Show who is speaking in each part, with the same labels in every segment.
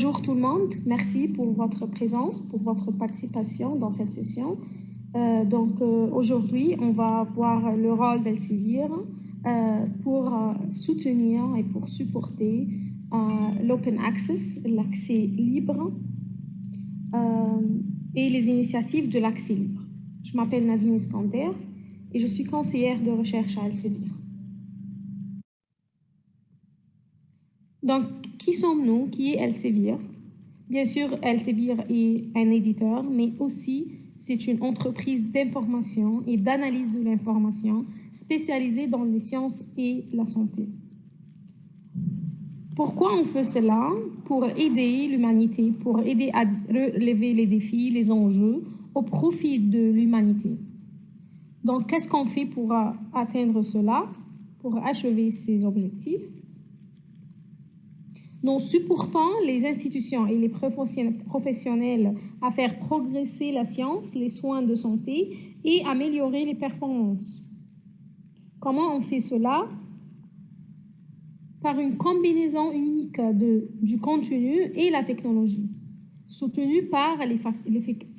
Speaker 1: Bonjour tout le monde, merci pour votre présence, pour votre participation dans cette session. Aujourd'hui, on va voir le rôle d'Elsevier pour soutenir et pour supporter l'open access, l'accès libre et les initiatives de l'accès libre. Je m'appelle Nadine Iskander et je suis conseillère de recherche à Elsevier. Donc, qui sommes-nous? Qui est Elsevier? Bien sûr, Elsevier est un éditeur, mais aussi c'est une entreprise d'information et d'analyse de l'information spécialisée dans les sciences et la santé. Pourquoi on fait cela? Pour aider l'humanité, pour aider à relever les défis, les enjeux au profit de l'humanité. Donc, qu'est-ce qu'on fait pour atteindre cela, pour achever ces objectifs? Nous supportons les institutions et les professionnels à faire progresser la science, les soins de santé et améliorer les performances. Comment on fait cela? Par une combinaison unique du contenu et la technologie, soutenue par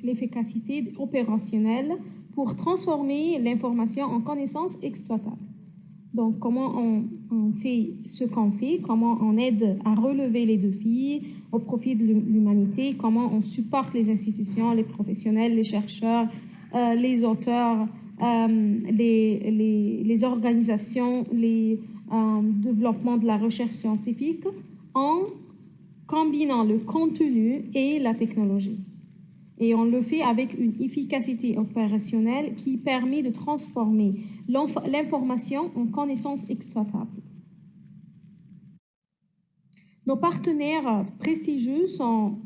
Speaker 1: l'efficacité opérationnelle pour transformer l'information en connaissances exploitables. Donc, comment on fait ce qu'on fait, comment on aide à relever les défis au profit de l'humanité, comment on supporte les institutions, les professionnels, les chercheurs, les auteurs, les organisations, les développements de la recherche scientifique en combinant le contenu et la technologie. Et on le fait avec une efficacité opérationnelle qui permet de transformer l'information en connaissances exploitables. Nos partenaires prestigieux sont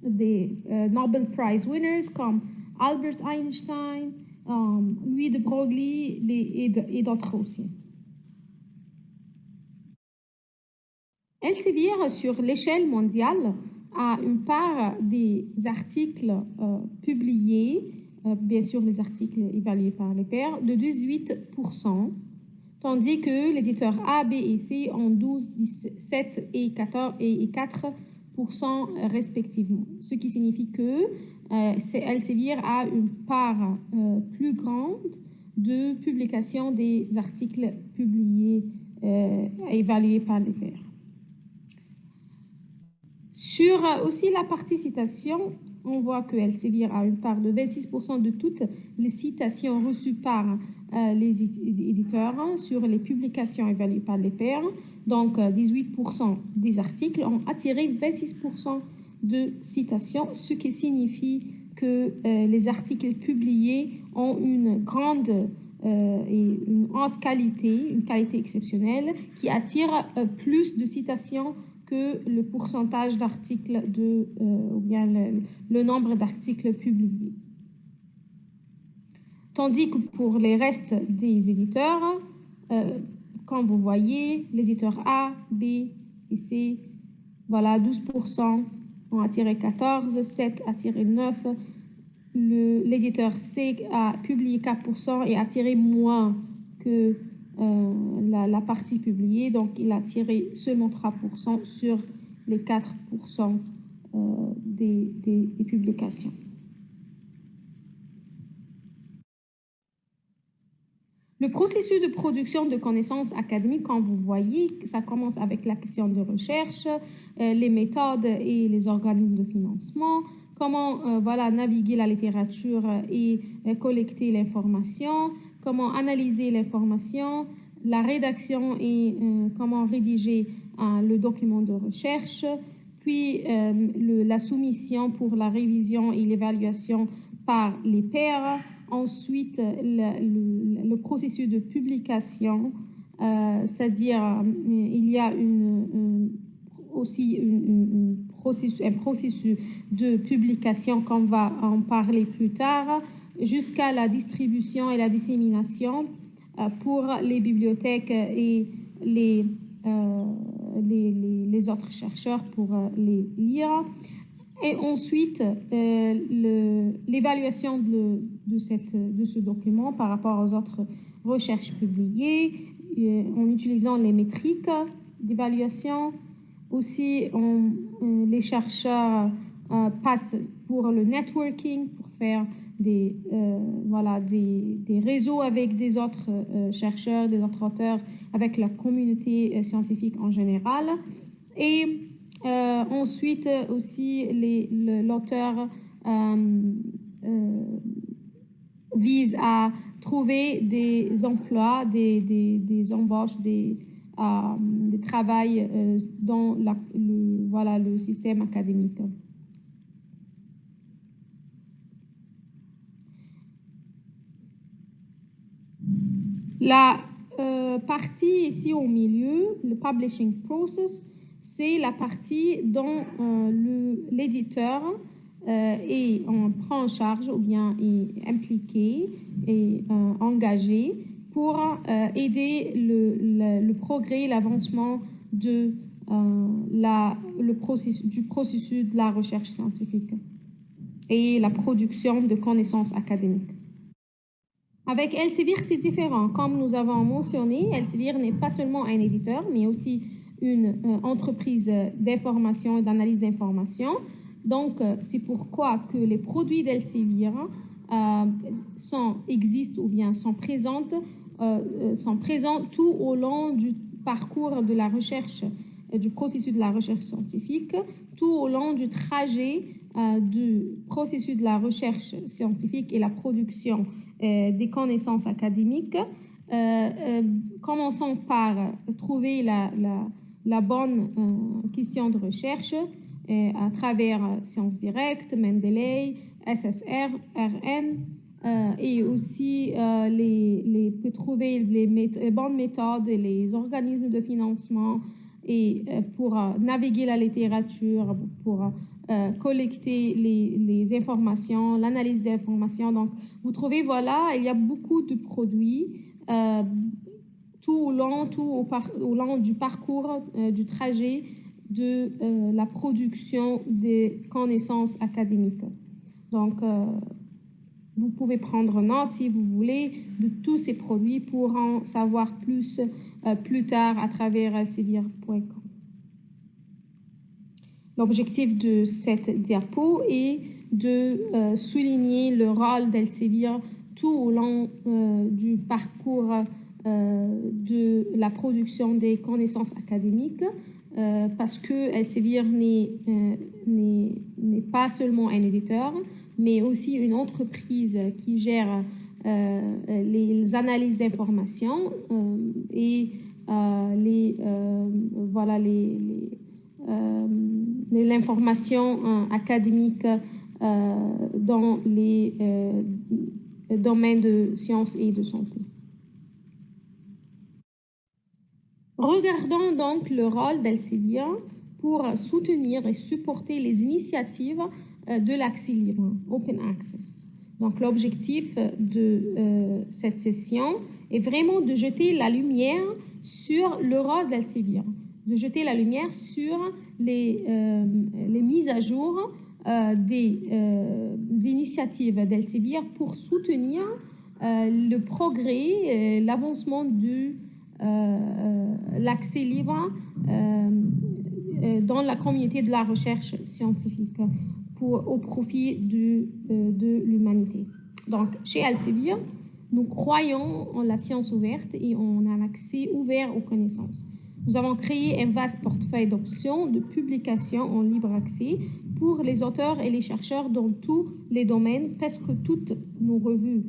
Speaker 1: des Nobel Prize winners comme Albert Einstein, Louis de Broglie et d'autres aussi. Elsevier, sur l'échelle mondiale, a une part des articles publiés, bien sûr les articles évalués par les pairs, de 18%, tandis que l'éditeur A, B et C ont 12, 17 et 14 et 4% respectivement. Ce qui signifie que Elsevier a une part plus grande de publication des articles publiés évalués par les pairs. Sur aussi la partie citation, on voit que Elsevier a une part de 26% de toutes les citations reçues par les éditeurs sur les publications évaluées par les pairs. Donc, 18% des articles ont attiré 26% de citations, ce qui signifie que les articles publiés ont une grande et une haute qualité, une qualité exceptionnelle, qui attire plus de citations que le pourcentage d'articles ou bien le nombre d'articles publiés. Tandis que pour les restes des éditeurs, comme vous voyez, l'éditeur A, B et C, voilà, 12% ont attiré 14, 7 attiré 9, l'éditeur C a publié 4% et attiré moins que la partie publiée, donc il a tiré seulement 3% sur les 4% des publications. Le processus de production de connaissances académiques, comme vous voyez, ça commence avec la question de recherche, les méthodes et les organismes de financement, comment naviguer la littérature et collecter l'information, comment analyser l'information, la rédaction et comment rédiger le document de recherche, puis la soumission pour la révision et l'évaluation par les pairs, ensuite le processus de publication, c'est-à-dire il y a aussi un processus de publication qu'on va en parler plus tard, jusqu'à la distribution et la dissémination pour les bibliothèques et les autres chercheurs pour les lire. Et ensuite, l'évaluation de ce document par rapport aux autres recherches publiées en utilisant les métriques d'évaluation, Aussi, les chercheurs passent pour le networking, pour faire des réseaux avec des autres chercheurs, des autres auteurs, avec la communauté scientifique en général. Et ensuite aussi, l'auteur vise à trouver des emplois, des embauches, des travail dans le système académique. La partie ici au milieu, le publishing process, c'est la partie dont l'éditeur prend en charge ou bien est impliqué et engagé pour aider le progrès, l'avancement du processus de la recherche scientifique et la production de connaissances académiques. Avec Elsevier, c'est différent. Comme nous avons mentionné, Elsevier n'est pas seulement un éditeur, mais aussi une entreprise d'information et d'analyse d'information. Donc, c'est pourquoi que les produits d'Elsevier existent ou bien sont présents tout au long du parcours de la recherche, du processus de la recherche scientifique, tout au long du trajet du processus de la recherche scientifique et la production des connaissances académiques. Commençons par trouver la bonne question de recherche à travers Sciences Directes, Mendeley, SSR, RN, et aussi peut trouver les bonnes méthodes et les organismes de financement et pour naviguer la littérature, pour collecter les informations, l'analyse des informations. Donc, vous trouvez, voilà, il y a beaucoup de produits tout au long du parcours, du trajet de la production des connaissances académiques. Donc, vous pouvez prendre note, si vous voulez, de tous ces produits pour en savoir plus tard à travers elsevier.com. L'objectif de cette diapo est de souligner le rôle d'Elsevier tout au long du parcours de la production des connaissances académiques, parce que Elsevier n'est pas seulement un éditeur, mais aussi une entreprise qui gère les analyses d'informations et l'information académique dans les domaines de sciences et de santé. Regardons donc le rôle d'Elsevier pour soutenir et supporter les initiatives de l'accès libre, Open Access. Donc l'objectif de cette session est vraiment de jeter la lumière sur le rôle d'Elsevier, de jeter la lumière sur les mises à jour des initiatives d'Elsevier pour soutenir le progrès, l'avancement de l'accès libre dans la communauté de la recherche scientifique au profit de l'humanité. Donc, chez Elsevier, nous croyons en la science ouverte et en un accès ouvert aux connaissances. Nous avons créé un vaste portefeuille d'options de publications en libre accès pour les auteurs et les chercheurs dans tous les domaines. Presque toutes nos revues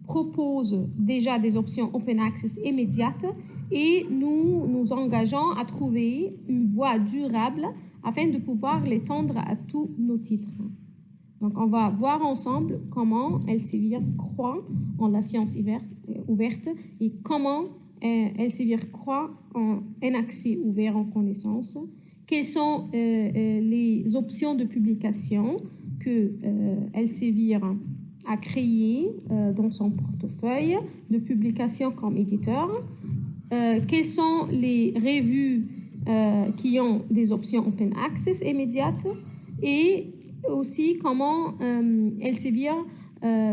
Speaker 1: proposent déjà des options open access immédiates et nous nous engageons à trouver une voie durable afin de pouvoir l'étendre à tous nos titres. Donc, on va voir ensemble comment Elsevier croit en la science ouverte et comment Elsevier croit en un accès ouvert en connaissances. Quelles sont les options de publication que Elsevier a créées dans son portefeuille de publication comme éditeur? Quelles sont les revues qui ont des options open access immédiates et aussi comment Elsevier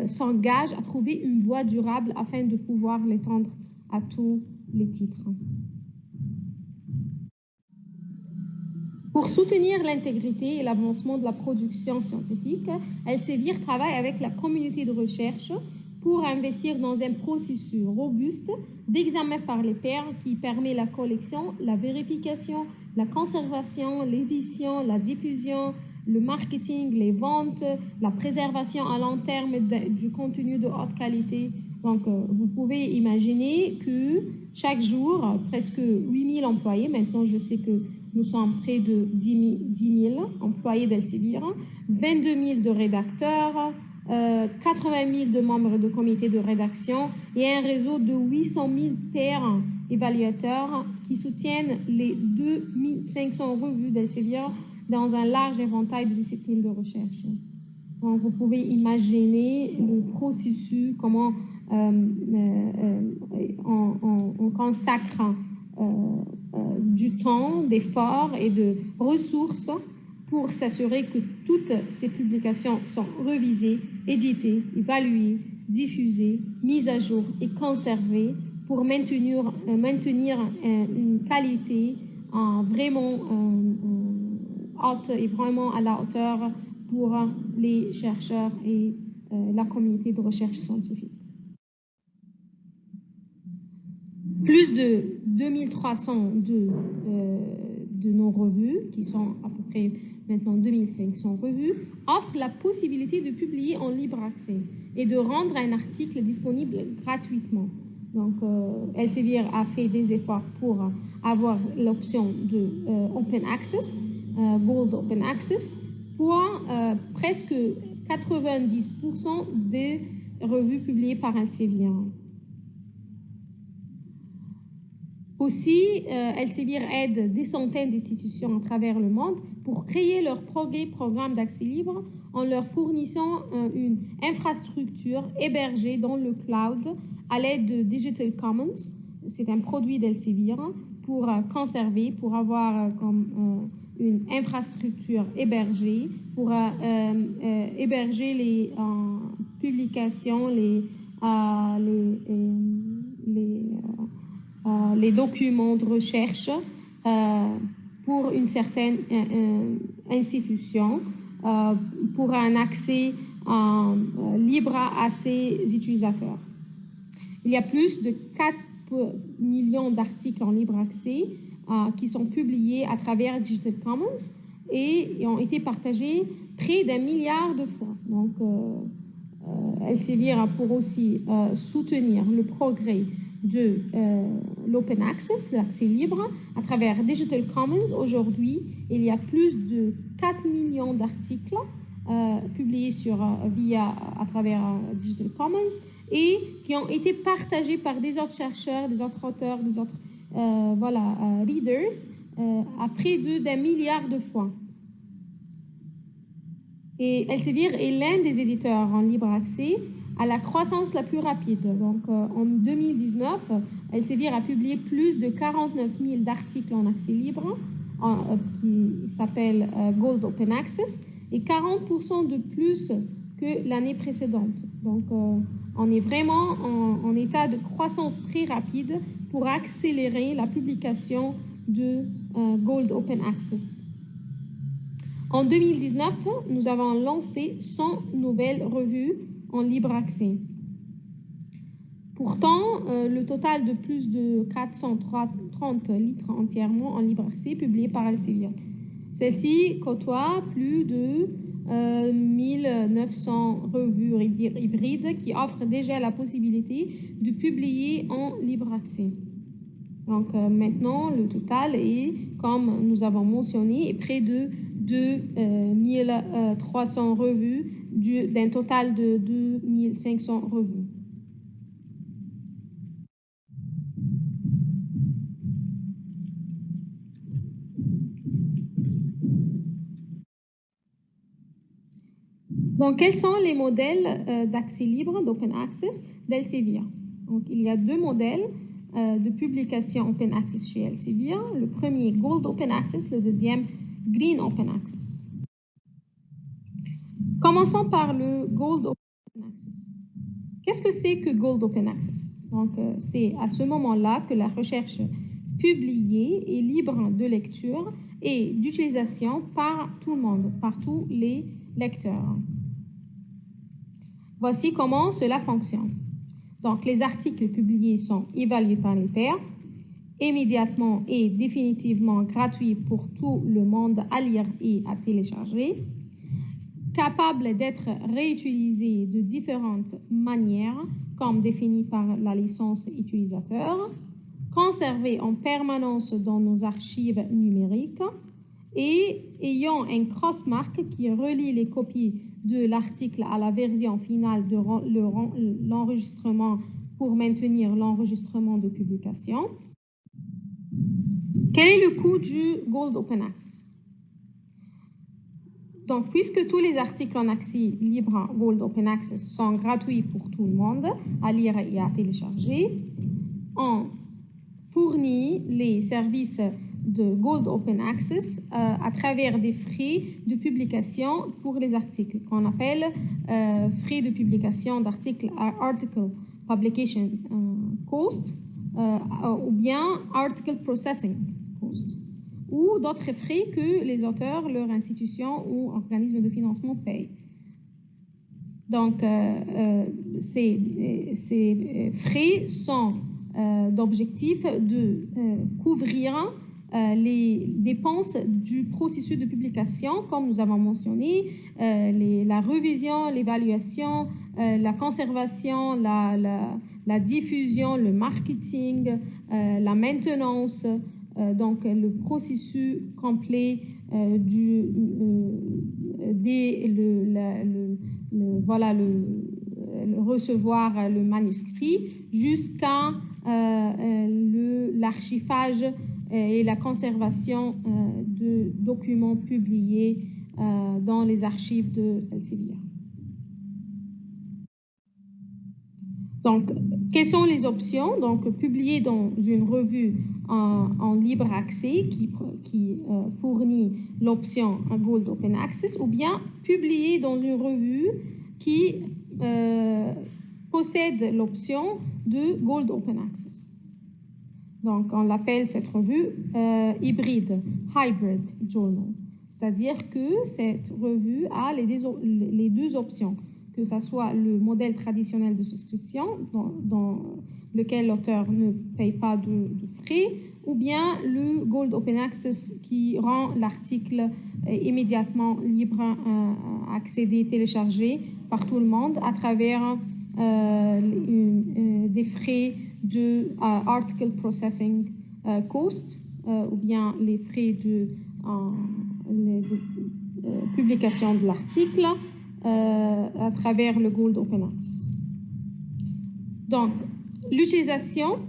Speaker 1: s'engage à trouver une voie durable afin de pouvoir l'étendre à tous les titres. Pour soutenir l'intégrité et l'avancement de la production scientifique, Elsevier travaille avec la communauté de recherche pour investir dans un processus robuste d'examen par les pairs qui permet la collection, la vérification, la conservation, l'édition, la diffusion, le marketing, les ventes, la préservation à long terme du contenu de haute qualité. Donc, vous pouvez imaginer que chaque jour, presque 8000 employés, maintenant je sais que nous sommes près de 10 000 employés d'Elsevier, 22 000 de rédacteurs, 80 000 de membres de comité de rédaction et un réseau de 800 000 pairs évaluateurs qui soutiennent les 2500 revues d'Elsevier dans un large éventail de disciplines de recherche. Donc, vous pouvez imaginer le processus, comment on consacre du temps, d'efforts et de ressources pour s'assurer que toutes ces publications sont révisées, éditées, évaluées, diffusées, mises à jour et conservées pour maintenir une qualité vraiment haute et vraiment à la hauteur pour les chercheurs et la communauté de recherche scientifique. Plus de 2300 de nos revues, qui sont à peu près maintenant 2500 revues, offrent la possibilité de publier en libre accès et de rendre un article disponible gratuitement. Donc, Elsevier a fait des efforts pour avoir l'option de Open Access, Gold Open Access, pour presque 90% des revues publiées par Elsevier. Aussi, Elsevier aide des centaines d'institutions à travers le monde pour créer leur programme d'accès libre en leur fournissant une infrastructure hébergée dans le cloud à l'aide de Digital Commons. C'est un produit d'Elsevier pour conserver, pour avoir comme une infrastructure hébergée, pour héberger les publications, les documents de recherche pour une certaine institution, pour un accès libre à ses utilisateurs. Il y a plus de 4 millions d'articles en libre accès qui sont publiés à travers Digital Commons et ont été partagés près d'1 milliard de fois. Donc, Elsevier a pour aussi soutenir le progrès de l'open access, l'accès libre, à travers Digital Commons. Aujourd'hui, il y a plus de 4 millions d'articles publiés à travers Digital Commons et qui ont été partagés par des autres chercheurs, des autres auteurs, des autres readers à près d'1 milliard de fois. Et Elsevier est l'un des éditeurs en libre accès à la croissance la plus rapide. Donc, en 2019, Elsevier a publié plus de 49 000 d'articles en accès libre qui s'appellent Gold Open Access et 40% de plus que l'année précédente. Donc, on est vraiment en état de croissance très rapide pour accélérer la publication de Gold Open Access. En 2019, nous avons lancé 100 nouvelles revues en libre accès. Pourtant, le total de plus de 430 litres entièrement en libre accès publiés par Elsevier. Celle-ci côtoie plus de 1900 revues hybrides qui offrent déjà la possibilité de publier en libre accès. Donc maintenant, le total est, comme nous avons mentionné, près de 2300 revues d'un total de 2500 revues. Donc, quels sont les modèles d'accès libre, d'open access d'Elsevier? Donc, il y a 2 modèles de publication open access chez Elsevier. Le premier, Gold Open Access, le deuxième, Green Open Access. Commençons par le Gold Open Access. Qu'est-ce que c'est que Gold Open Access? Donc, c'est à ce moment-là que la recherche publiée est libre libre de lecture et d'utilisation par tout le monde, par tous les lecteurs. Voici comment cela fonctionne. Donc, les articles publiés sont évalués par les pairs, immédiatement et définitivement gratuits pour tout le monde à lire et à télécharger, capables d'être réutilisés de différentes manières, comme défini par la licence utilisateur, conservés en permanence dans nos archives numériques et ayant un cross-mark qui relie les copies de l'article à la version finale de l'enregistrement pour maintenir l'enregistrement de publication. Quel est le coût du Gold Open Access? Donc, puisque tous les articles en accès libre Gold Open Access sont gratuits pour tout le monde à lire et à télécharger, on fournit les services de Gold Open Access à travers des frais de publication pour les articles qu'on appelle frais de publication d'articles Article Publication Cost ou bien Article Processing Cost ou d'autres frais que les auteurs, leur institution ou organisme de financement payent. Donc, ces frais sont d'objectif de couvrir les dépenses du processus de publication, comme nous avons mentionné, la révision, l'évaluation, la conservation, la diffusion, le marketing, la maintenance, donc le processus complet recevoir le manuscrit jusqu'à l'archivage et la conservation de documents publiés dans les archives de Elsevier. Donc, quelles sont les options? Donc, publier dans une revue en libre accès qui fournit l'option Gold Open Access, ou bien publier dans une revue qui possède l'option de Gold Open Access. Donc, on l'appelle cette revue hybride, Hybrid Journal. C'est-à-dire que cette revue a les deux options, que ce soit le modèle traditionnel de souscription, dans lequel l'auteur ne paye pas de frais, ou bien le Gold Open Access qui rend l'article immédiatement libre à accéder, télécharger par tout le monde à travers des frais de Article Processing Cost ou bien les frais de publication de l'article à travers le Gold Open Access. Donc, l'utilisation,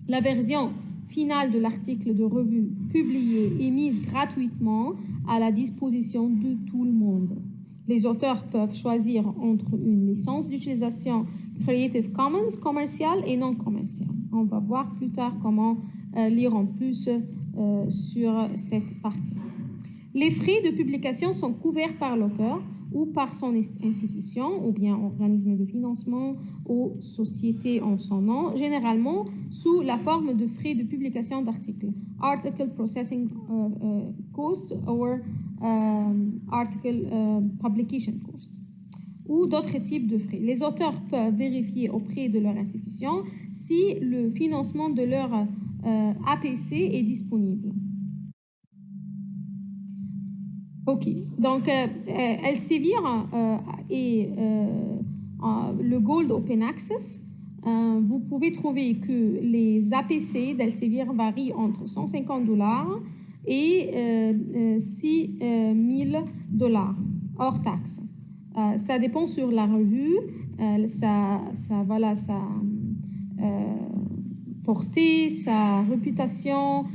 Speaker 1: la version finale de l'article de revue publié est mise gratuitement à la disposition de tout le monde. Les auteurs peuvent choisir entre une licence d'utilisation Creative Commons commerciale et non commerciale. On va voir plus tard comment lire en plus sur cette partie. Les frais de publication sont couverts par l'auteur ou par son institution, ou bien organisme de financement ou société en son nom, généralement sous la forme de frais de publication d'articles, Article Processing Cost ou Article Publication Cost, ou d'autres types de frais. Les auteurs peuvent vérifier auprès de leur institution si le financement de leur APC est disponible. Ok, donc Elsevier et le Gold Open Access, vous pouvez trouver que les APC d'Elsevier varient entre $150 et $6,000 hors taxe. Ça dépend sur la revue, sa portée, sa réputation,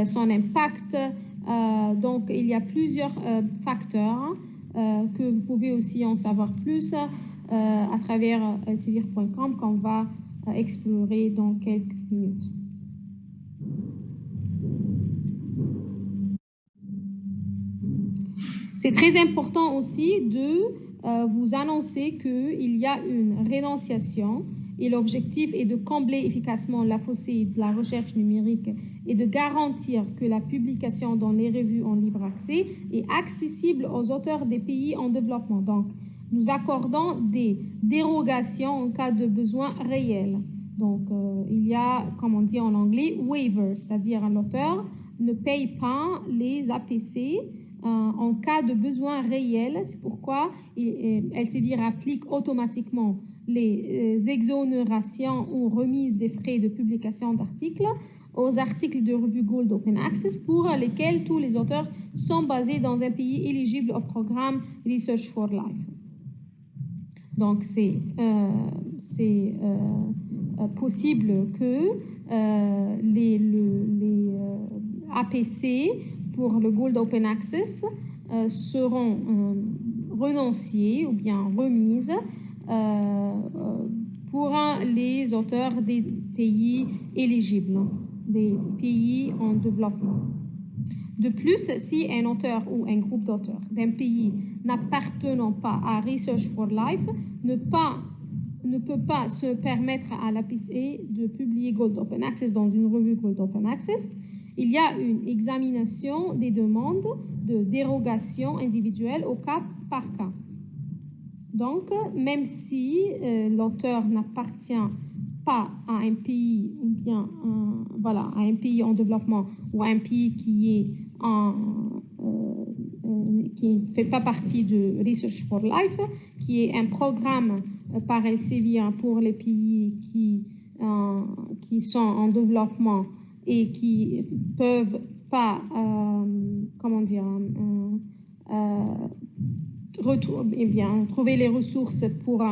Speaker 1: son impact. Donc, il y a plusieurs facteurs que vous pouvez aussi en savoir plus à travers elsevier.com qu'on va explorer dans quelques minutes. C'est très important aussi de vous annoncer qu'il y a une rénonciation et l'objectif est de combler efficacement la fossé de la recherche numérique et de garantir que la publication dans les revues en libre accès est accessible aux auteurs des pays en développement. Donc, nous accordons des dérogations en cas de besoin réel. Donc, il y a, comme on dit en anglais, waiver, c'est-à-dire l'auteur ne paye pas les APC en cas de besoin réel. C'est pourquoi Elsevier applique automatiquement les exonérations ou remises des frais de publication d'articles aux articles de revue Gold Open Access pour lesquels tous les auteurs sont basés dans un pays éligible au programme Research for Life. Donc, c'est possible que les APC pour le Gold Open Access seront renonciés ou bien remises pour les auteurs des pays éligibles, des pays en développement. De plus, si un auteur ou un groupe d'auteurs d'un pays n'appartenant pas à Research for Life ne peut pas se permettre à l'APC de publier Gold Open Access dans une revue Gold Open Access, il y a une examination des demandes de dérogation individuelle au cas par cas. Donc, même si l'auteur n'appartient pas à un pays ou bien à un pays en développement ou à un pays qui ne fait pas partie de Research for Life, qui est un programme par Elsevier pour les pays qui sont en développement et qui peuvent pas, trouver les ressources pour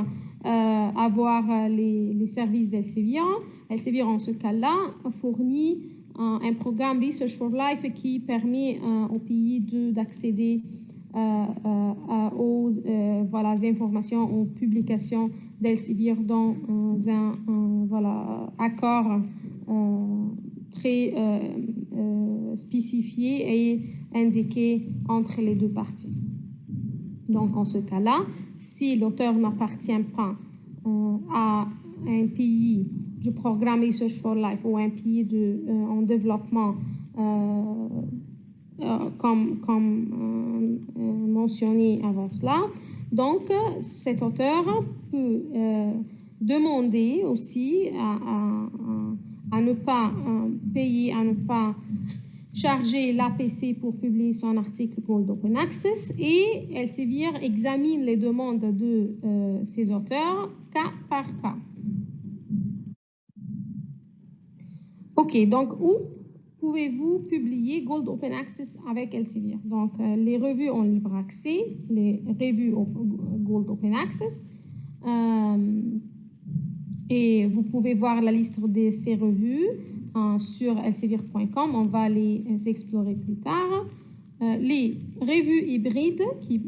Speaker 1: avoir les services d'Elsevier. Elsevier, en ce cas-là, fournit un programme Research for Life qui permet aux pays d'accéder aux informations, aux publications d'Elsevier dans un accord très spécifié et indiqué entre les deux parties. Donc, en ce cas-là, si l'auteur n'appartient pas à un pays du programme Research for Life ou un pays en développement, comme mentionné avant cela, donc cet auteur peut demander aussi à ne pas payer, à ne pas charger l'APC pour publier son article Gold Open Access, et Elsevier examine les demandes de ces auteurs cas par cas. OK, donc où pouvez-vous publier Gold Open Access avec Elsevier? Donc, les revues en libre accès, les revues Gold Open Access, et vous pouvez voir la liste de ces revues sur elsevier.com. On va les explorer plus tard. Les revues hybrides qui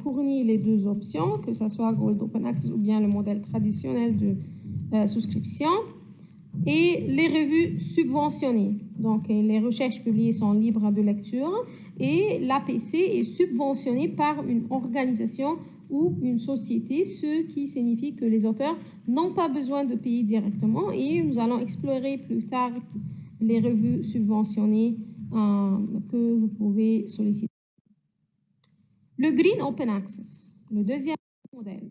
Speaker 1: fournissent les deux options, que ce soit Gold Open Access ou bien le modèle traditionnel de souscription. Et les revues subventionnées. Donc, les recherches publiées sont libres de lecture et l'APC est subventionnée par une organisation ou une société, ce qui signifie que les auteurs n'ont pas besoin de payer directement, et nous allons explorer plus tard les revues subventionnées que vous pouvez solliciter. Le Green Open Access, le deuxième modèle.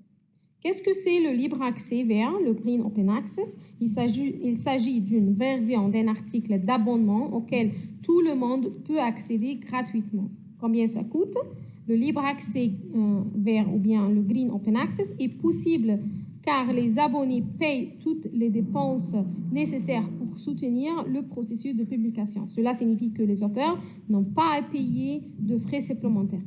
Speaker 1: Qu'est-ce que c'est le libre accès vers le Green Open Access? Il s'agit d'une version d'un article d'abonnement auquel tout le monde peut accéder gratuitement. Combien ça coûte? Le libre accès vers ou bien le Green Open Access est possible car les abonnés payent toutes les dépenses nécessaires pour soutenir le processus de publication. Cela signifie que les auteurs n'ont pas à payer de frais supplémentaires.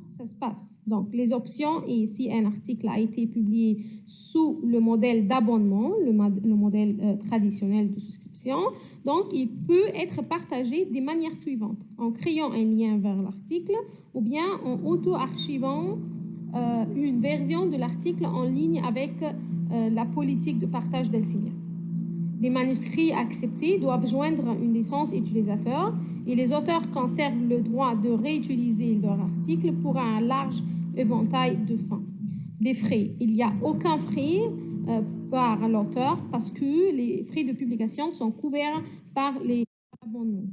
Speaker 1: Ça se passe. Donc, les options, et ici, un article a été publié sous le modèle d'abonnement, le modèle traditionnel de souscription. Donc, il peut être partagé des manières suivantes, en créant un lien vers l'article ou bien en auto-archivant une version de l'article en ligne avec la politique de partage d'Elsevier. Les manuscrits acceptés doivent joindre une licence utilisateur et les auteurs conservent le droit de réutiliser leur article pour un large éventail de fins. Les frais, il n'y a aucun frais par l'auteur parce que les frais de publication sont couverts par les abonnements.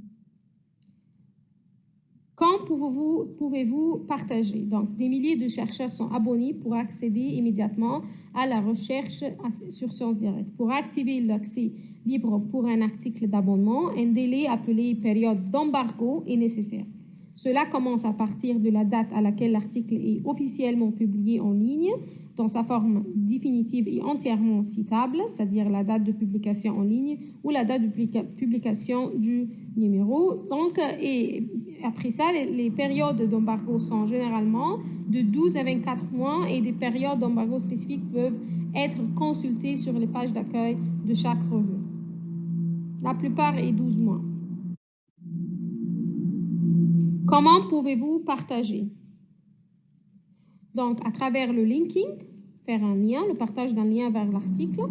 Speaker 1: Quand pouvez-vous partager? Donc, des milliers de chercheurs sont abonnés pour accéder immédiatement à la recherche sur Sciences Direct. Pour activer l'accès libre pour un article d'abonnement, un délai appelé période d'embargo est nécessaire. Cela commence à partir de la date à laquelle l'article est officiellement publié en ligne dans sa forme définitive et entièrement citable, c'est-à-dire la date de publication en ligne ou la date de publication du numéro. Donc, et après ça, les périodes d'embargo sont généralement de 12 à 24 mois et des périodes d'embargo spécifiques peuvent être consultées sur les pages d'accueil de chaque revue. La plupart est 12 mois. Comment pouvez-vous partager? Donc, à travers le linking, faire un lien, le partage d'un lien vers l'article.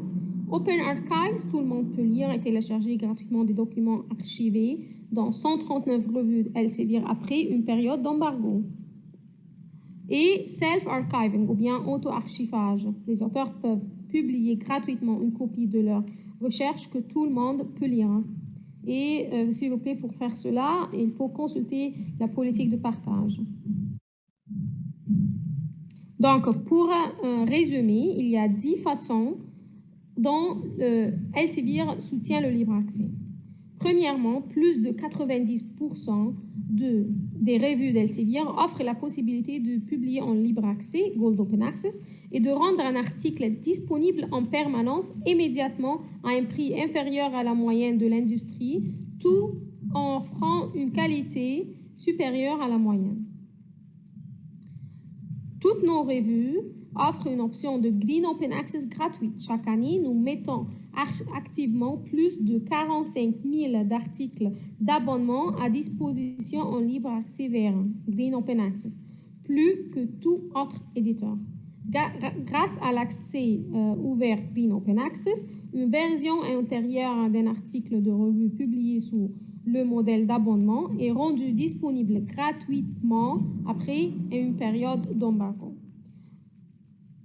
Speaker 1: Open Archives, tout le monde peut lire et télécharger gratuitement des documents archivés dans 139 revues Elsevier après une période d'embargo. Et self-archiving, ou bien auto-archivage. Les auteurs peuvent publier gratuitement une copie de leur recherche que tout le monde peut lire. Et s'il vous plaît, pour faire cela, il faut consulter la politique de partage. Donc, pour résumer, il y a 10 façons dont Elsevier soutient le libre accès. Premièrement, plus de 90% des revues d'Elsevier offrent la possibilité de publier en libre accès, Gold Open Access, et de rendre un article disponible en permanence immédiatement à un prix inférieur à la moyenne de l'industrie, tout en offrant une qualité supérieure à la moyenne. Toutes nos revues offrent une option de Green Open Access gratuite. Chaque année, nous mettons activement plus de 45 000 d'articles d'abonnement à disposition en libre accès vers Green Open Access, plus que tout autre éditeur. Grâce à l'accès ouvert Green Open Access, une version intérieure d'un article de revue publié sous le modèle d'abonnement est rendu disponible gratuitement après une période d'embargo.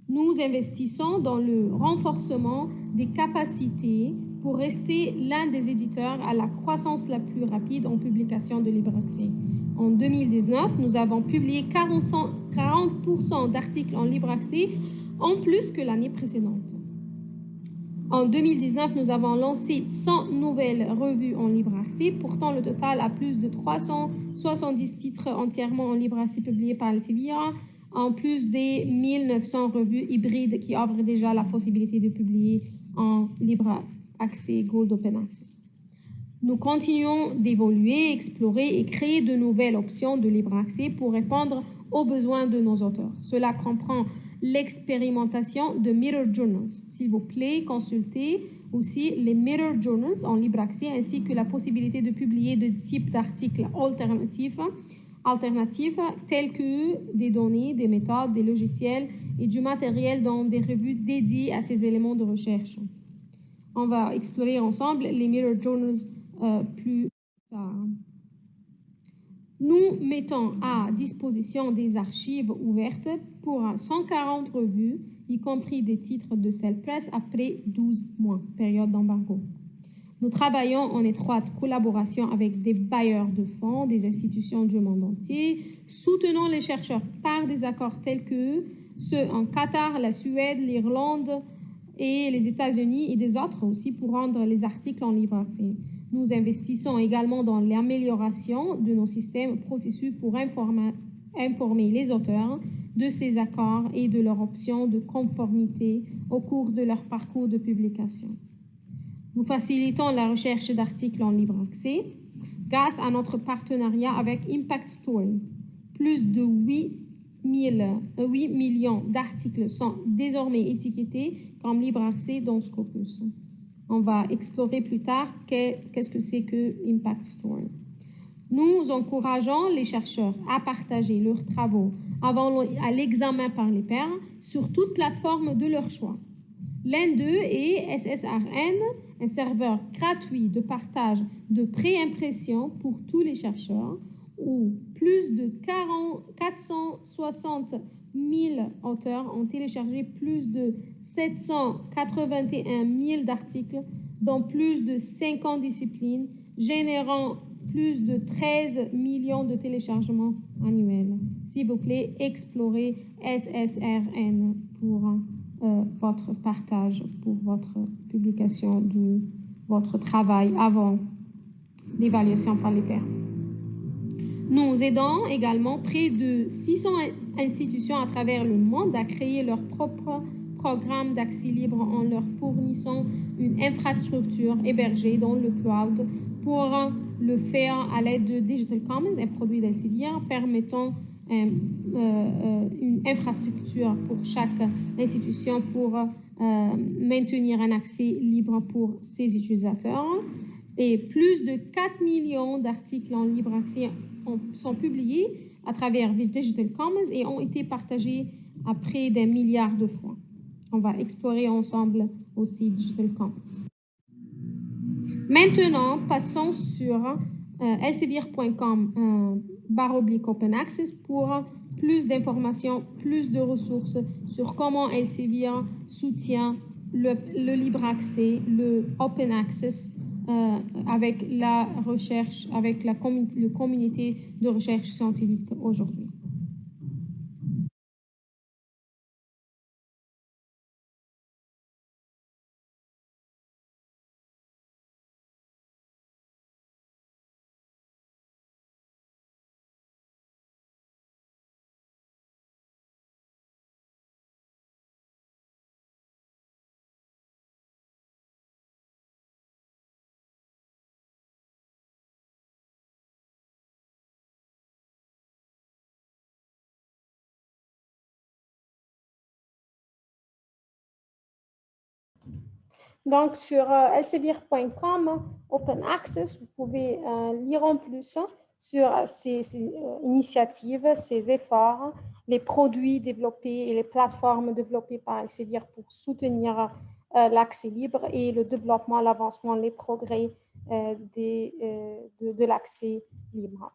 Speaker 1: Nous investissons dans le renforcement des capacités pour rester l'un des éditeurs à la croissance la plus rapide en publication de libre accès. En 2019, nous avons publié 40% d'articles en libre accès en plus que l'année précédente. En 2019, nous avons lancé 100 nouvelles revues en libre accès, portant le total à plus de 370 titres entièrement en libre accès publiés par Elsevier, en plus des 1900 revues hybrides qui offrent déjà la possibilité de publier en libre accès Gold Open Access. Nous continuons d'évoluer, explorer et créer de nouvelles options de libre accès pour répondre aux besoins de nos auteurs. Cela comprend l'expérimentation de Mirror Journals. S'il vous plaît, consultez aussi les Mirror Journals en libre accès ainsi que la possibilité de publier de types d'articles alternatifs tels que des données, des méthodes, des logiciels et du matériel dans des revues dédiées à ces éléments de recherche. On va explorer ensemble les Mirror Journals plus tard. Nous mettons à disposition des archives ouvertes pour 140 revues, y compris des titres de Self-Press après 12 mois, période d'embargo. Nous travaillons en étroite collaboration avec des bailleurs de fonds, des institutions du monde entier, soutenant les chercheurs par des accords tels que ceux en Qatar, la Suède, l'Irlande et les États-Unis et des autres aussi pour rendre les articles en libre accès. Nous investissons également dans l'amélioration de nos systèmes processus pour informer les auteurs de ces accords et de leurs options de conformité au cours de leur parcours de publication. Nous facilitons la recherche d'articles en libre accès grâce à notre partenariat avec Impact Story. Plus de 8 millions d'articles sont désormais étiquetés comme libre accès dans Scopus. On va explorer plus tard qu'est-ce que c'est que Impact Story. Nous encourageons les chercheurs à partager leurs travaux avant l'examen par les pairs sur toute plateforme de leur choix. L'un d'eux est SSRN, un serveur gratuit de partage de pré-impression pour tous les chercheurs, où plus de 460 000 auteurs ont téléchargé plus de 781 000 d'articles dans plus de 50 disciplines générant plus de 13 millions de téléchargements annuels. S'il vous plaît, explorez SSRN pour votre partage, pour votre publication de votre travail avant l'évaluation par les pairs. Nous aidons également près de 600 institutions à travers le monde à créer leur propre programme d'accès libre en leur fournissant une infrastructure hébergée dans le cloud pour le faire à l'aide de Digital Commons, un produit d'Elsevier permettant une infrastructure pour chaque institution pour maintenir un accès libre pour ses utilisateurs. Et plus de 4 millions d'articles en libre accès sont publiés à travers Digital Commons et ont été partagés à près d'1 milliard de fois. On va explorer ensemble aussi Digital Commons. Maintenant, passons sur elsevier.com/open access pour plus d'informations, plus de ressources sur comment Elsevier soutient le libre accès, le open access avec la recherche, avec la communauté de recherche scientifique aujourd'hui. Donc, sur elsevier.com, Open Access, vous pouvez lire en plus sur ces initiatives, ces efforts, les produits développés et les plateformes développées par Elsevier pour soutenir l'accès libre et le développement, l'avancement, les progrès de l'accès libre.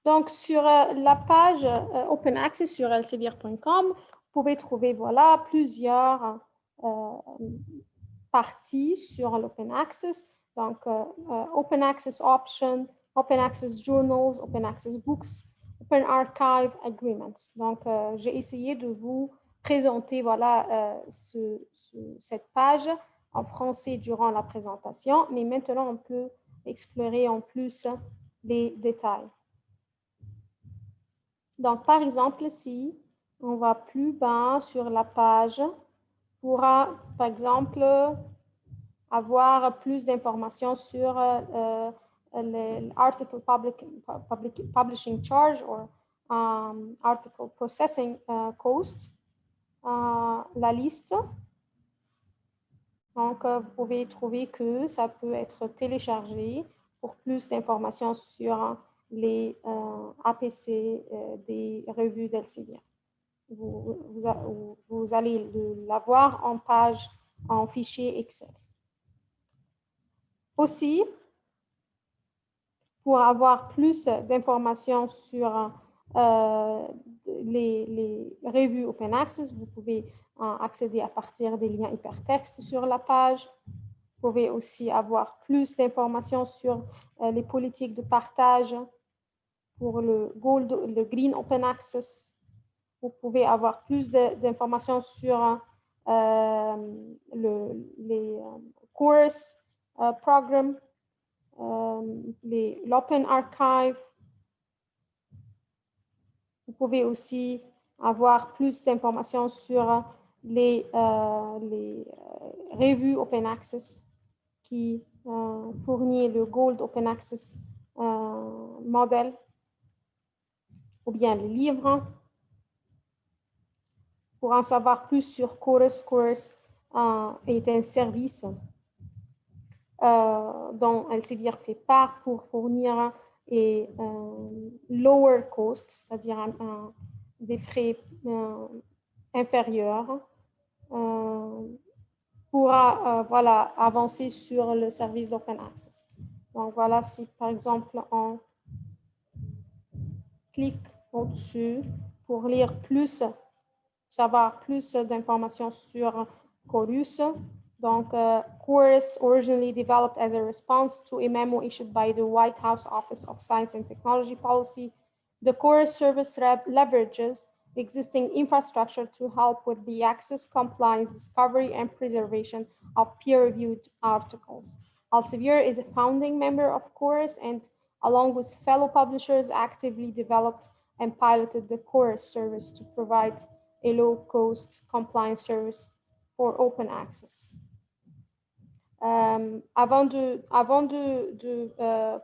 Speaker 1: Donc, sur la page Open Access sur elsevier.com, vous pouvez trouver voilà, plusieurs parties sur l'Open Access. Donc, Open Access Option, Open Access Journals, Open Access Books, Open Archive Agreements. Donc, j'ai essayé de vous présenter voilà, cette page en français durant la présentation, mais maintenant, on peut explorer en plus les détails. Donc, par exemple, si on va plus bas sur la page, on pourra, par exemple, avoir plus d'informations sur l'article publishing charge ou article processing cost, la liste. Donc, vous pouvez trouver que ça peut être téléchargé pour plus d'informations sur les APC des revues d'Elsevier. Vous allez l'avoir en page, en fichier Excel. Aussi, pour avoir plus d'informations sur les revues Open Access, vous pouvez accéder à partir des liens hypertextes sur la page. Vous pouvez aussi avoir plus d'informations sur les politiques de partage pour le Green Open Access. Vous pouvez avoir plus d'informations sur les course programmes, l'Open Archive. Vous pouvez aussi avoir plus d'informations sur les revues Open Access qui fournit le Gold Open Access modèle ou bien les livres. Pour en savoir plus sur Chorus est un service dont Elsevier fait part pour fournir et lower cost, c'est-à-dire des frais inférieurs pour voilà, avancer sur le service d'Open Access. Donc voilà, si par exemple on clique
Speaker 2: au-dessus pour lire plus, savoir plus d'informations sur Chorus. Donc, Chorus originally developed as a response to a memo issued by the White House Office of Science and Technology Policy. The Chorus service leverages existing infrastructure to help with the access, compliance, discovery, and preservation of peer-reviewed articles. Elsevier is a founding member of Chorus and, along with fellow publishers, actively developed and piloted the Chorus service to provide a low-cost compliance service for open access. Avant de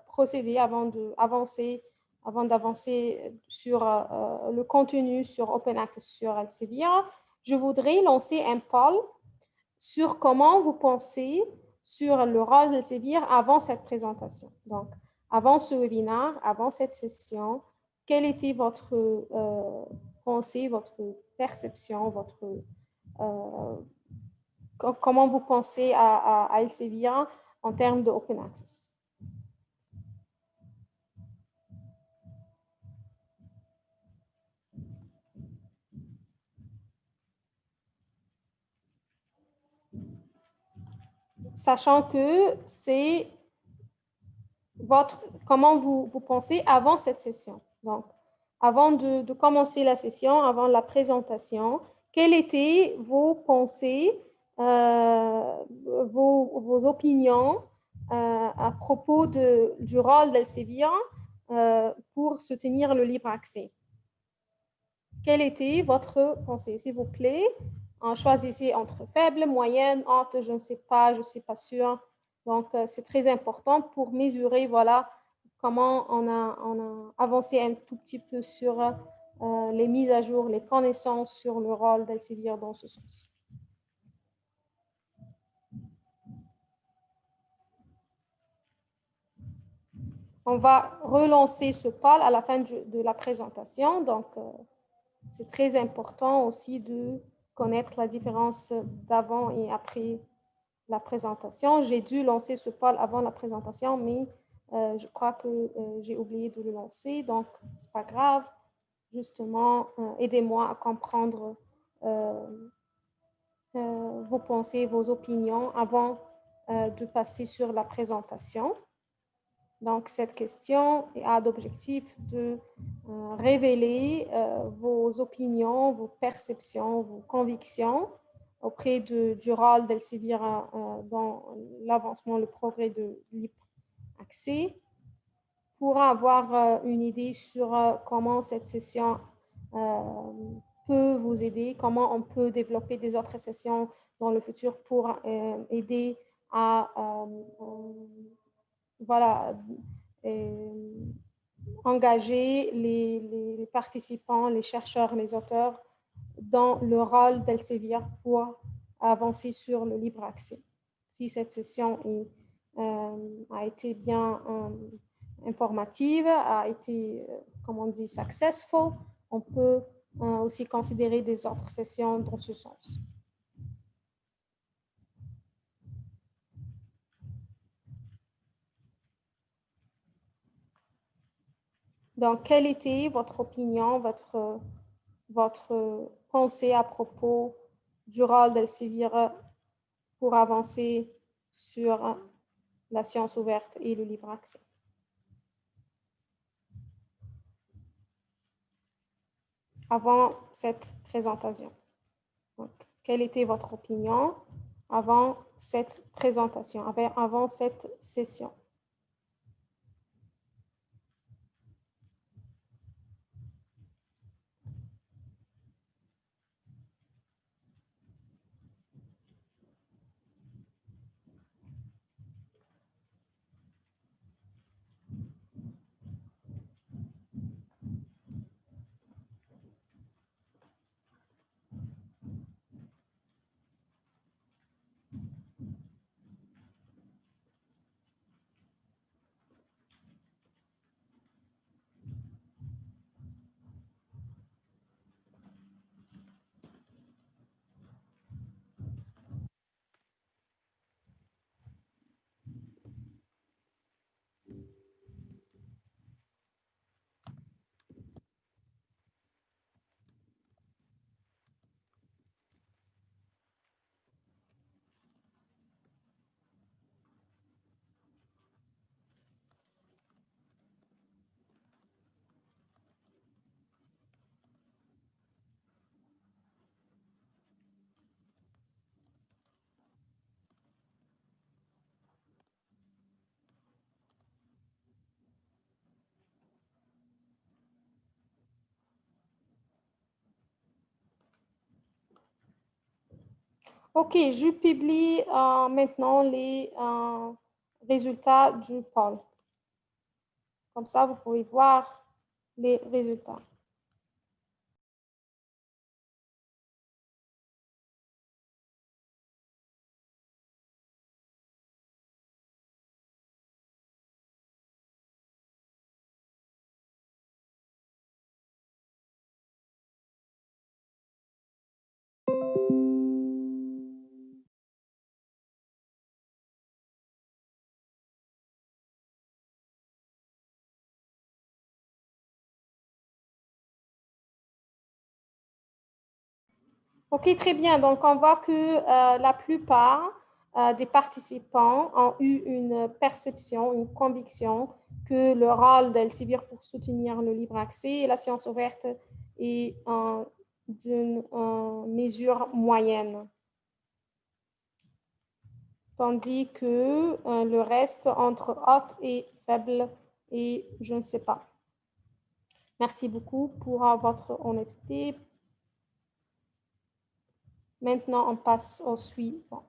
Speaker 2: procéder, avant d'avancer sur le contenu sur Open Access sur Elsevier, je voudrais lancer un poll sur comment vous pensez sur le rôle d'Elsevier avant cette présentation. Donc, avant ce webinaire, avant cette session, quelle était votre pensée, votre perception, comment vous pensez à Elsevier en termes de Open Access? Sachant que c'est comment vous pensez avant cette session. Donc, avant de commencer la session, avant la présentation, quelles étaient vos pensées, vos opinions à propos du rôle d'Elsevier pour soutenir le libre accès? Quelle était votre pensée, s'il vous plaît? Choisissez entre faible, moyenne, haute, je ne sais pas, je ne suis pas sûre. Donc, c'est très important pour mesurer, voilà, comment on a avancé un tout petit peu sur les mises à jour, les connaissances sur le rôle d'Elsevier dans ce sens. On va relancer ce poll à la fin de la présentation. Donc, c'est très important aussi de connaître la différence d'avant et après la présentation. J'ai dû lancer ce poll avant la présentation, mais je crois que j'ai oublié de le lancer, donc c'est pas grave. Justement, aidez-moi à comprendre vos pensées, vos opinions avant de passer sur la présentation. Donc, cette question a d'objectif de révéler vos opinions, vos perceptions, vos convictions auprès du rôle d'Elsevier dans l'avancement, le progrès de libre accès, pour avoir une idée sur comment cette session peut vous aider, comment on peut développer des autres sessions dans le futur pour aider à voilà, engager les participants, les chercheurs, les auteurs dans le rôle d'Elsevier pour avancer sur le libre accès. Si cette session a été bien informative, a été, comme on dit, successful, on peut aussi considérer des autres sessions dans ce sens. Donc, quelle était votre opinion, votre pensée à propos du rôle d'Elsevier pour avancer sur la science ouverte et le libre accès? Avant cette présentation. Donc, quelle était votre opinion avant cette présentation, avant cette session? OK, je publie maintenant les résultats du poll. Comme ça, vous pouvez voir les résultats. OK, très bien. Donc, on voit que la plupart des participants ont eu une perception, une conviction que le rôle d'Elsevier pour soutenir le libre accès et la science ouverte est d'une mesure moyenne. Tandis que le reste entre haute et faible et je ne sais pas. Merci beaucoup pour votre honnêteté. Maintenant, on passe au suivant.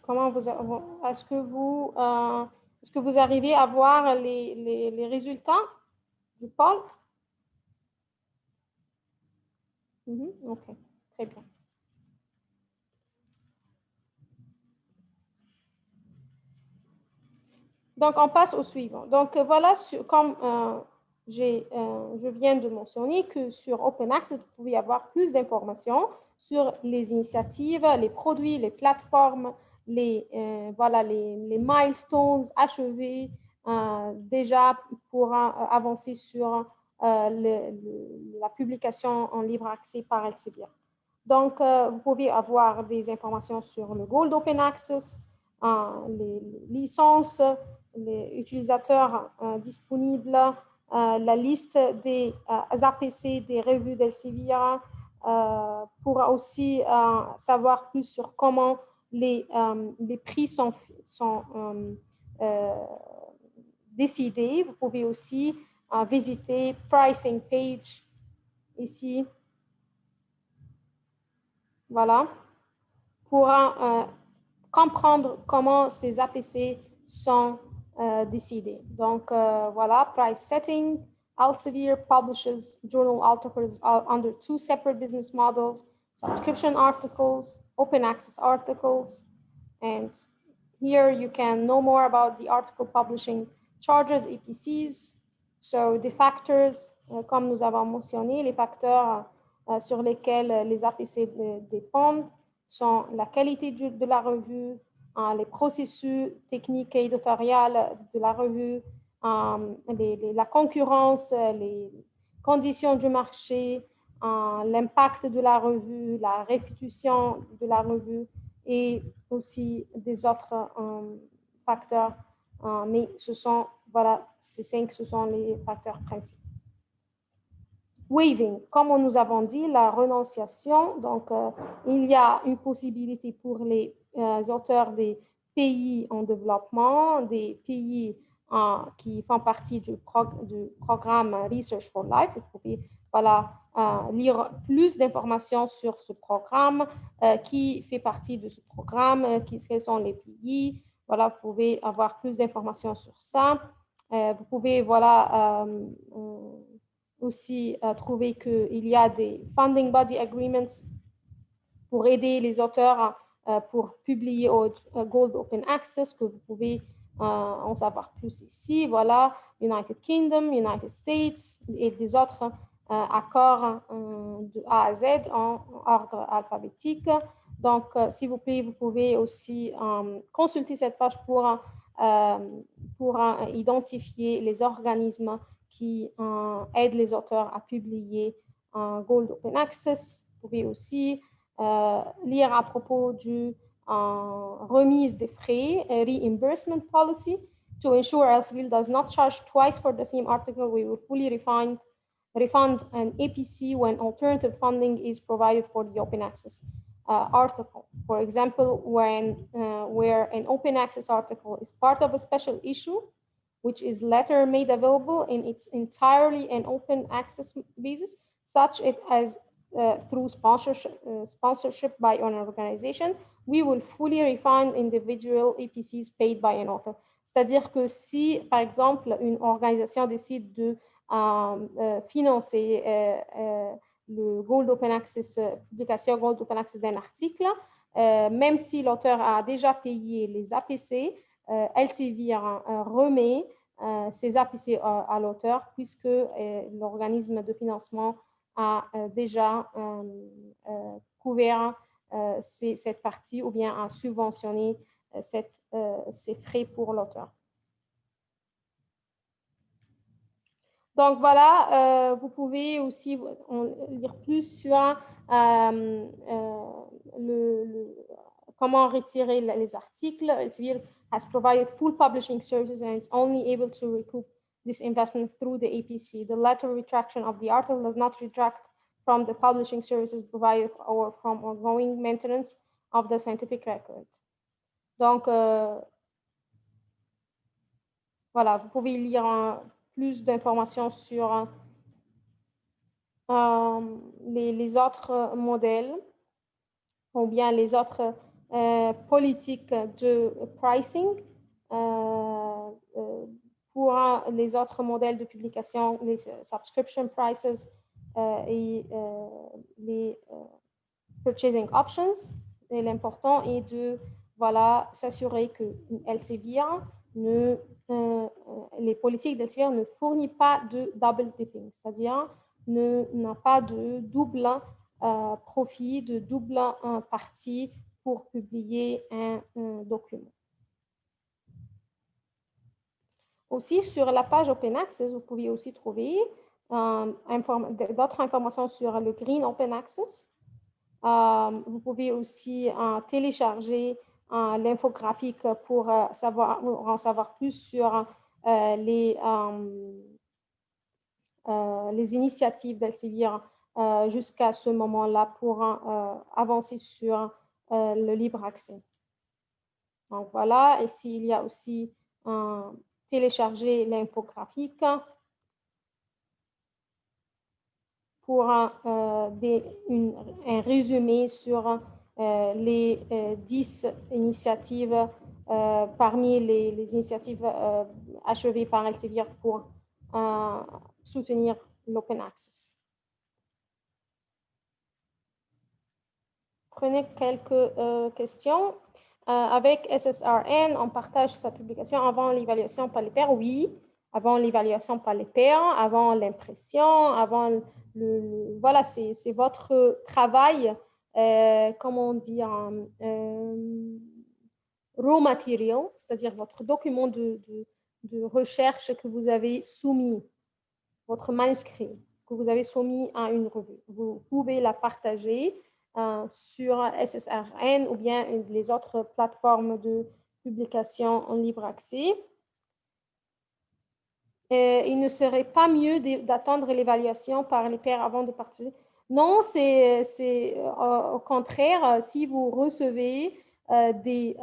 Speaker 2: Comment est-ce que vous arrivez à voir les résultats du poll? OK, très bien. Donc, on passe au suivant. Donc, voilà, comme je viens de mentionner que sur Open Access, vous pouvez avoir plus d'informations sur les initiatives, les produits, les plateformes, voilà, les milestones achevés déjà pour avancer sur la publication en libre accès par Elsevier. Donc, vous pouvez avoir des informations sur le Gold Open Access, les licences, les utilisateurs disponibles, la liste des APC des revues d'Elsevier, pour aussi savoir plus sur comment les prix sont décidés. Vous pouvez aussi visiter pricing page ici. Voilà. Pour comprendre comment ces APC sont décidés. Donc, voilà, price setting. Elsevier publishes journal articles under two separate business models, subscription articles, open access articles. And here you can know more about the article publishing charges, EPCs. So, des factors, comme nous avons mentionné, les facteurs sur lesquels les APC dépendent sont la qualité de la revue, les processus techniques et éditoriales de la revue, la concurrence, les conditions du marché, l'impact de la revue, la réputation de la revue et aussi des autres facteurs. Mais ce sont, voilà, ces 5, ce sont les facteurs principaux. Waiving, comme nous avons dit, la renonciation. Donc, il y a une possibilité pour les auteurs des pays en développement, des pays qui font partie du programme Research for Life. Vous pouvez voilà, lire plus d'informations sur ce programme, qui fait partie de ce programme, quels sont les pays. Voilà, vous pouvez avoir plus d'informations sur ça. Vous pouvez, voilà, aussi trouver qu'il y a des funding body agreements pour aider les auteurs pour publier au Gold Open Access, que vous pouvez en savoir plus ici. Voilà, United Kingdom, United States et des autres accords de A à Z en ordre alphabétique. Donc, s'il vous plaît, vous pouvez aussi consulter cette page pour identifier les organismes qui aident les auteurs à publier en Gold Open Access. Vous pouvez aussi lire à propos du remise des frais, a reimbursement policy. To ensure Elsevier does not charge twice for the same article, we will fully refund an APC when alternative funding is provided for the open access article. For example, where an open access article is part of a special issue, which is later made available in its entirely an open access basis, such as through sponsorship by an organization, we will fully refund individual APCs paid by an author. C'est-à-dire que si, par exemple, une organisation décide de financer le Gold Open Access, publication Gold Open Access d'un article, même si l'auteur a déjà payé les APC, Elsevier remet ces APC à l'auteur puisque l'organisme de financement a déjà couvert cette partie ou bien a subventionné ces frais pour l'auteur. Donc voilà, vous pouvez aussi lire plus sur comment retirer les articles. Elsevier has provided full publishing services and it's only able to recoup this investment through the APC. The latter retraction of the article does not retract from the publishing services provided or from ongoing maintenance of the scientific record. Donc, voilà, vous pouvez lire plus d'informations sur les autres modèles ou bien les autres politiques de pricing pour les autres modèles de publication, les subscription prices et les purchasing options. Et l'important est de s'assurer que Elsevier les politiques d'Elsevier ne fournissent pas de double dipping, c'est-à-dire n'a pas de double profit, de double partie pour publier un document. Aussi, sur la page Open Access, vous pouvez aussi trouver d'autres informations sur le Green Open Access. Vous pouvez aussi télécharger l'infographique pour en savoir plus sur les initiatives d'Elsevier jusqu'à ce moment-là pour avancer sur le libre accès. Donc voilà, ici il y a aussi télécharger l'infographique pour un résumé sur les 10 initiatives parmi les initiatives achevées par Elsevier pour soutenir l'open access. Prenez quelques questions. Avec SSRN, on partage sa publication avant l'évaluation par les pairs. Oui, avant l'évaluation par les pairs, avant l'impression, avant voilà, c'est votre travail, comment on dit, raw material, c'est-à-dire votre document de recherche que vous avez soumis, votre manuscrit que vous avez soumis à une revue. Vous pouvez la partager sur SSRN ou bien les autres plateformes de publication en libre accès. Il ne serait pas mieux d'attendre l'évaluation par les pairs avant de partager. Non, c'est au contraire, si vous recevez des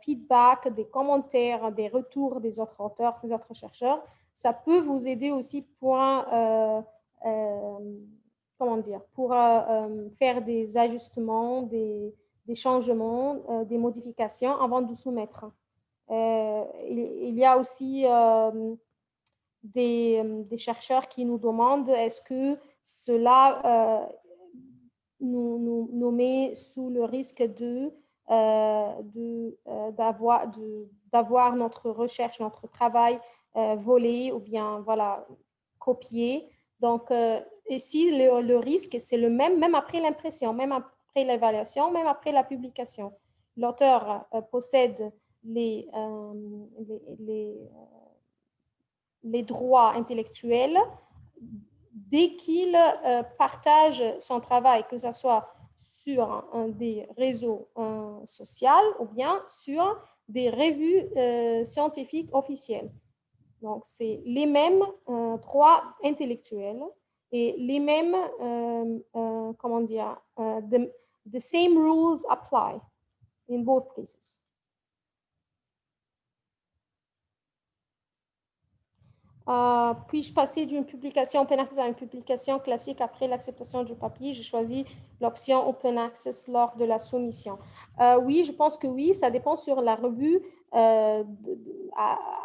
Speaker 2: feedbacks, des commentaires, des retours des autres auteurs, des autres chercheurs, ça peut vous aider aussi pour comment dire, pour faire des ajustements, des changements, des modifications avant de soumettre. Il y a aussi des chercheurs qui nous demandent est-ce que cela nous met sous le risque d'avoir notre recherche, notre travail volé ou bien voilà, copié. Donc, ici, le risque, c'est le même après l'impression, même après l'évaluation, même après la publication. L'auteur possède les droits intellectuels dès qu'il partage son travail, que ce soit sur des réseaux sociales ou bien sur des revues scientifiques officielles. Donc, c'est les mêmes droits intellectuels et les mêmes, comment dire, the same rules apply in both cases. Puis-je passer d'une publication Open Access à une publication classique après l'acceptation du papier? J'ai choisi l'option Open Access lors de la soumission. Oui, je pense que oui, ça dépend sur la revue à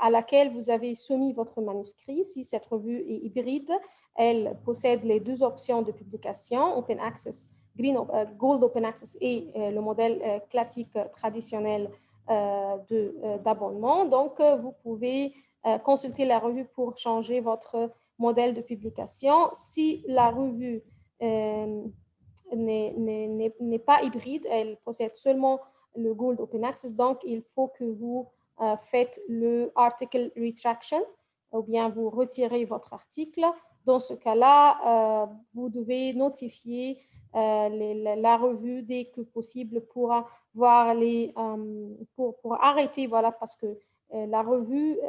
Speaker 2: laquelle vous avez soumis votre manuscrit. Si cette revue est hybride, elle possède les deux options de publication, Open Access, Gold Open Access et le modèle classique traditionnel d'abonnement. Donc, vous pouvez consulter la revue pour changer votre modèle de publication. Si la revue n'est pas hybride, elle possède seulement le Gold Open Access, donc il faut que vous faites le Article Retraction ou bien vous retirez votre article. Dans ce cas-là, vous devez notifier la revue dès que possible pour voir pour arrêter, voilà, parce que la revue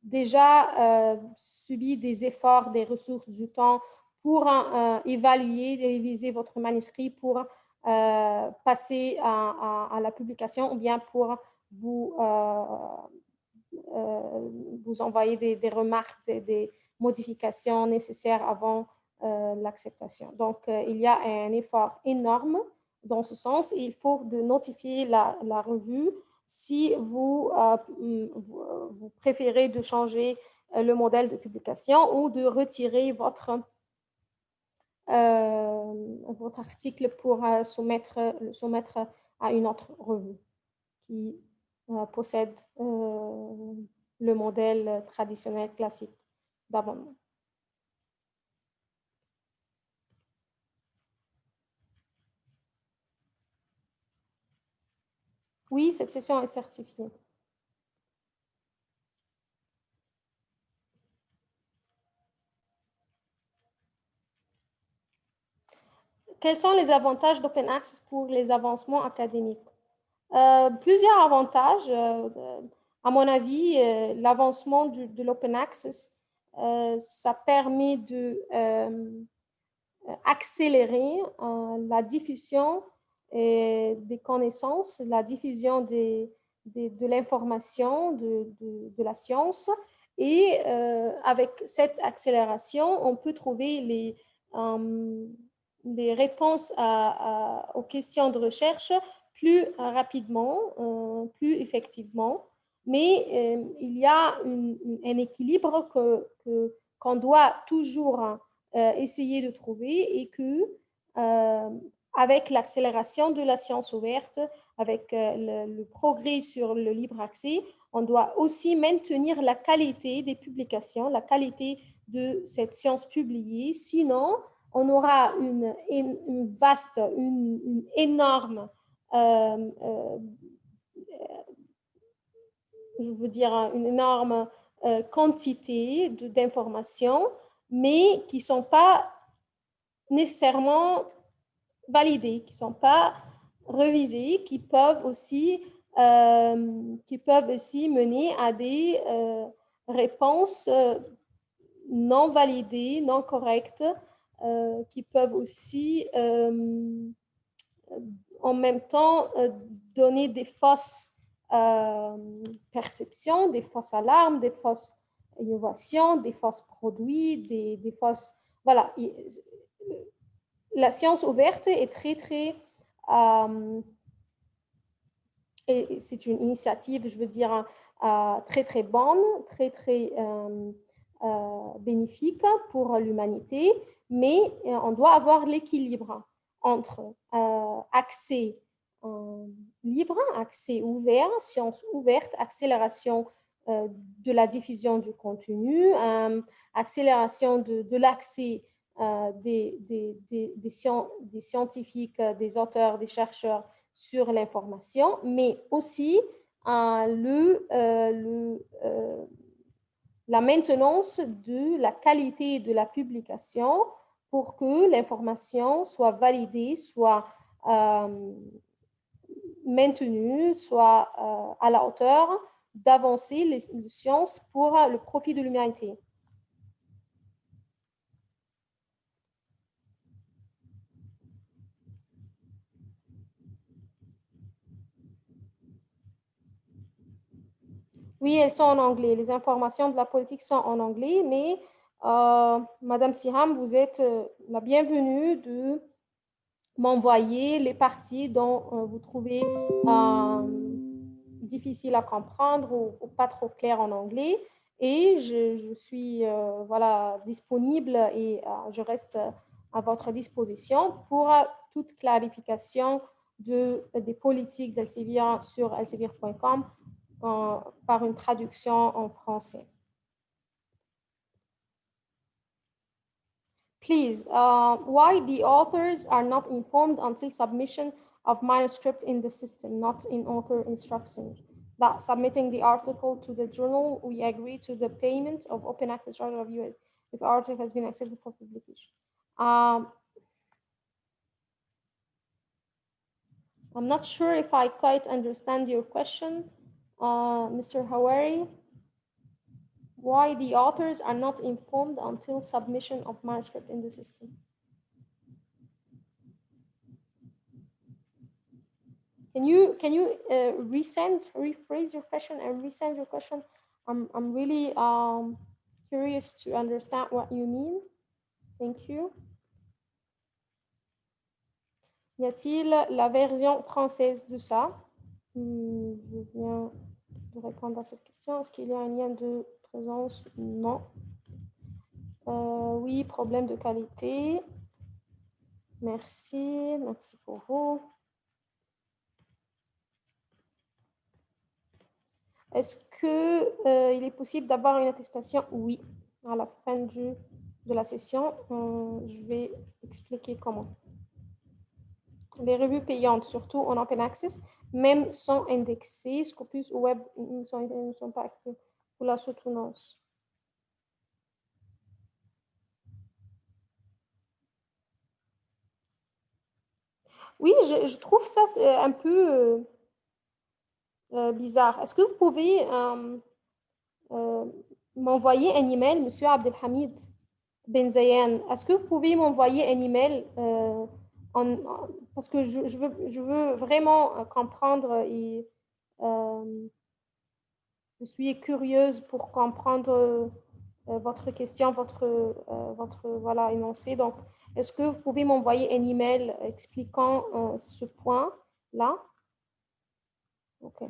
Speaker 2: déjà subit des efforts, des ressources, du temps pour évaluer, réviser votre manuscrit, pour passer à la publication ou bien pour vous envoyer des remarques, des modifications nécessaires avant l'acceptation. Donc, il y a un effort énorme dans ce sens et il faut notifier la revue si vous préférez de changer le modèle de publication ou de retirer votre article pour soumettre à une autre revue qui possède le modèle traditionnel classique d'abonnement. Oui, cette session est certifiée. Quels sont les avantages d'Open Access pour les avancements académiques? Plusieurs avantages. À mon avis, l'avancement de l'Open Access, ça permet d'accélérer la diffusion des connaissances, la diffusion de l'information, de la science. Et avec cette accélération, on peut trouver les réponses aux questions de recherche plus rapidement, plus effectivement. Mais il y a un équilibre qu'on doit toujours essayer de trouver et que avec l'accélération de la science ouverte, avec le progrès sur le libre accès, on doit aussi maintenir la qualité des publications, la qualité de cette science publiée. Sinon, on aura une énorme, je veux dire, une énorme quantité d'informations, mais qui ne sont pas nécessairement validées, qui ne sont pas révisées, qui peuvent aussi mener à des réponses non validées, non correctes, qui peuvent aussi en même temps donner des fausses perceptions, des fausses alarmes, des fausses innovations, des fausses produits, des fausses... Voilà. La science ouverte est très et c'est une initiative, je veux dire, très bonne, très bénéfique pour l'humanité, mais on doit avoir l'équilibre entre accès libre, accès ouvert, science ouverte, accélération de la diffusion du contenu, accélération de l'accès des scientifiques, des auteurs, des chercheurs sur l'information, mais aussi la maintenance de la qualité de la publication pour que l'information soit validée, soit maintenue, soit à la hauteur d'avancer les sciences pour le profit de l'humanité. Oui, elles sont en anglais. Les informations de la politique sont en anglais, mais Madame Siham, vous êtes la bienvenue de m'envoyer les parties dont vous trouvez difficiles à comprendre ou pas trop claires en anglais. Et je suis voilà, disponible et je reste à votre disposition pour toute clarification des politiques d'Elsevier sur elsevier.com par une traduction en français. Please, why the authors are not informed until submission of manuscript in the system, not in author instructions. That submitting the article to the journal, we agree to the payment of open access charge of US if the article has been accepted for publication. I'm not sure if I quite understand your question, Mr. Hawari. Why the authors are not informed until submission of manuscript in the system? Can you rephrase your question and resend your question? I'm really curious to understand what you mean. Thank you. Y a-t-il la version française de ça? Je viens de répondre à cette question. Est-ce qu'il y a un lien de présence? Non. Oui, problème de qualité. Merci, merci pour vous. Est-ce qu'il est possible d'avoir une attestation? Oui, à la fin de la session, je vais expliquer comment. Les revues payantes, surtout en open access, même sans indexer, Scopus ou Web ne sont pas actifs pour la soutenance. Oui, je trouve ça un peu bizarre. Est-ce que vous pouvez m'envoyer un email, Monsieur Abdelhamid Benzayan? Est-ce que vous pouvez m'envoyer un email parce que je veux vraiment comprendre et je suis curieuse pour comprendre votre question, votre voilà, énoncé. Donc, est-ce que vous pouvez m'envoyer un email expliquant ce point-là? OK.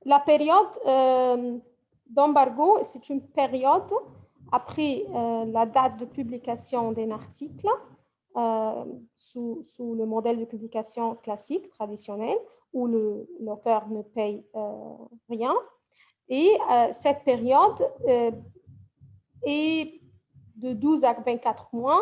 Speaker 2: La période d'embargo, c'est une période après la date de publication d'un article sous le modèle de publication classique, traditionnel, où l'auteur ne paye rien. Et cette période est de 12 à 24 mois.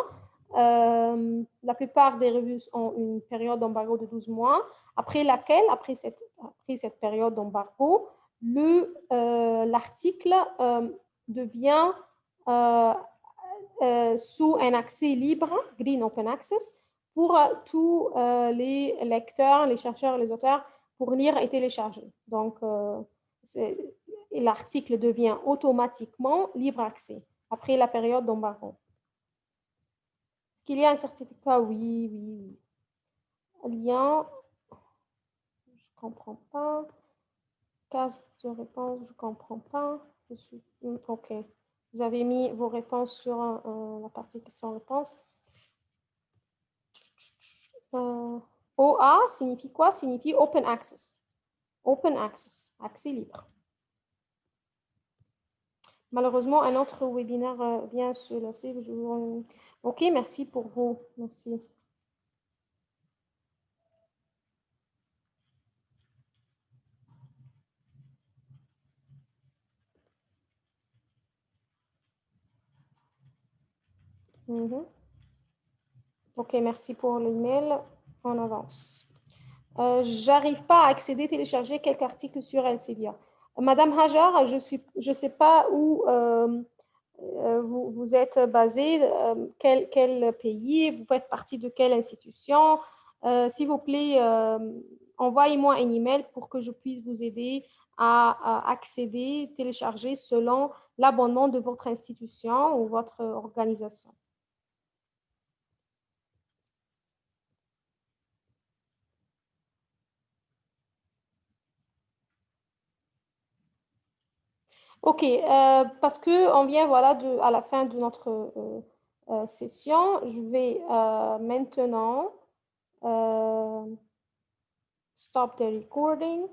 Speaker 2: La plupart des revues ont une période d'embargo de 12 mois, après laquelle, après cette période d'embargo, l'article devient sous un accès libre, Green Open Access, pour tous les lecteurs, les chercheurs, les auteurs, pour lire et télécharger. Donc, l'article devient automatiquement libre accès après la période d'embargo. Est-ce qu'il y a un certificat? Oui, oui. Lien, je ne comprends pas. Case de réponse, je ne comprends pas. OK. Vous avez mis vos réponses sur la partie questions-réponses. OA signifie quoi? Signifie Open Access. Open Access, accès libre. Malheureusement, un autre webinaire vient se lancer. OK, merci pour vous. Merci. OK, merci pour l'email. En avance. J'arrive pas à accéder, télécharger quelques articles sur Elsevier. Madame Hajar, je sais pas où vous êtes basé, quel pays, vous faites partie de quelle institution. S'il vous plaît, envoyez-moi un email pour que je puisse vous aider à accéder, télécharger selon l'abonnement de votre institution ou votre organisation. OK, parce qu'on vient voilà, à la fin de notre session, je vais maintenant stop the recording.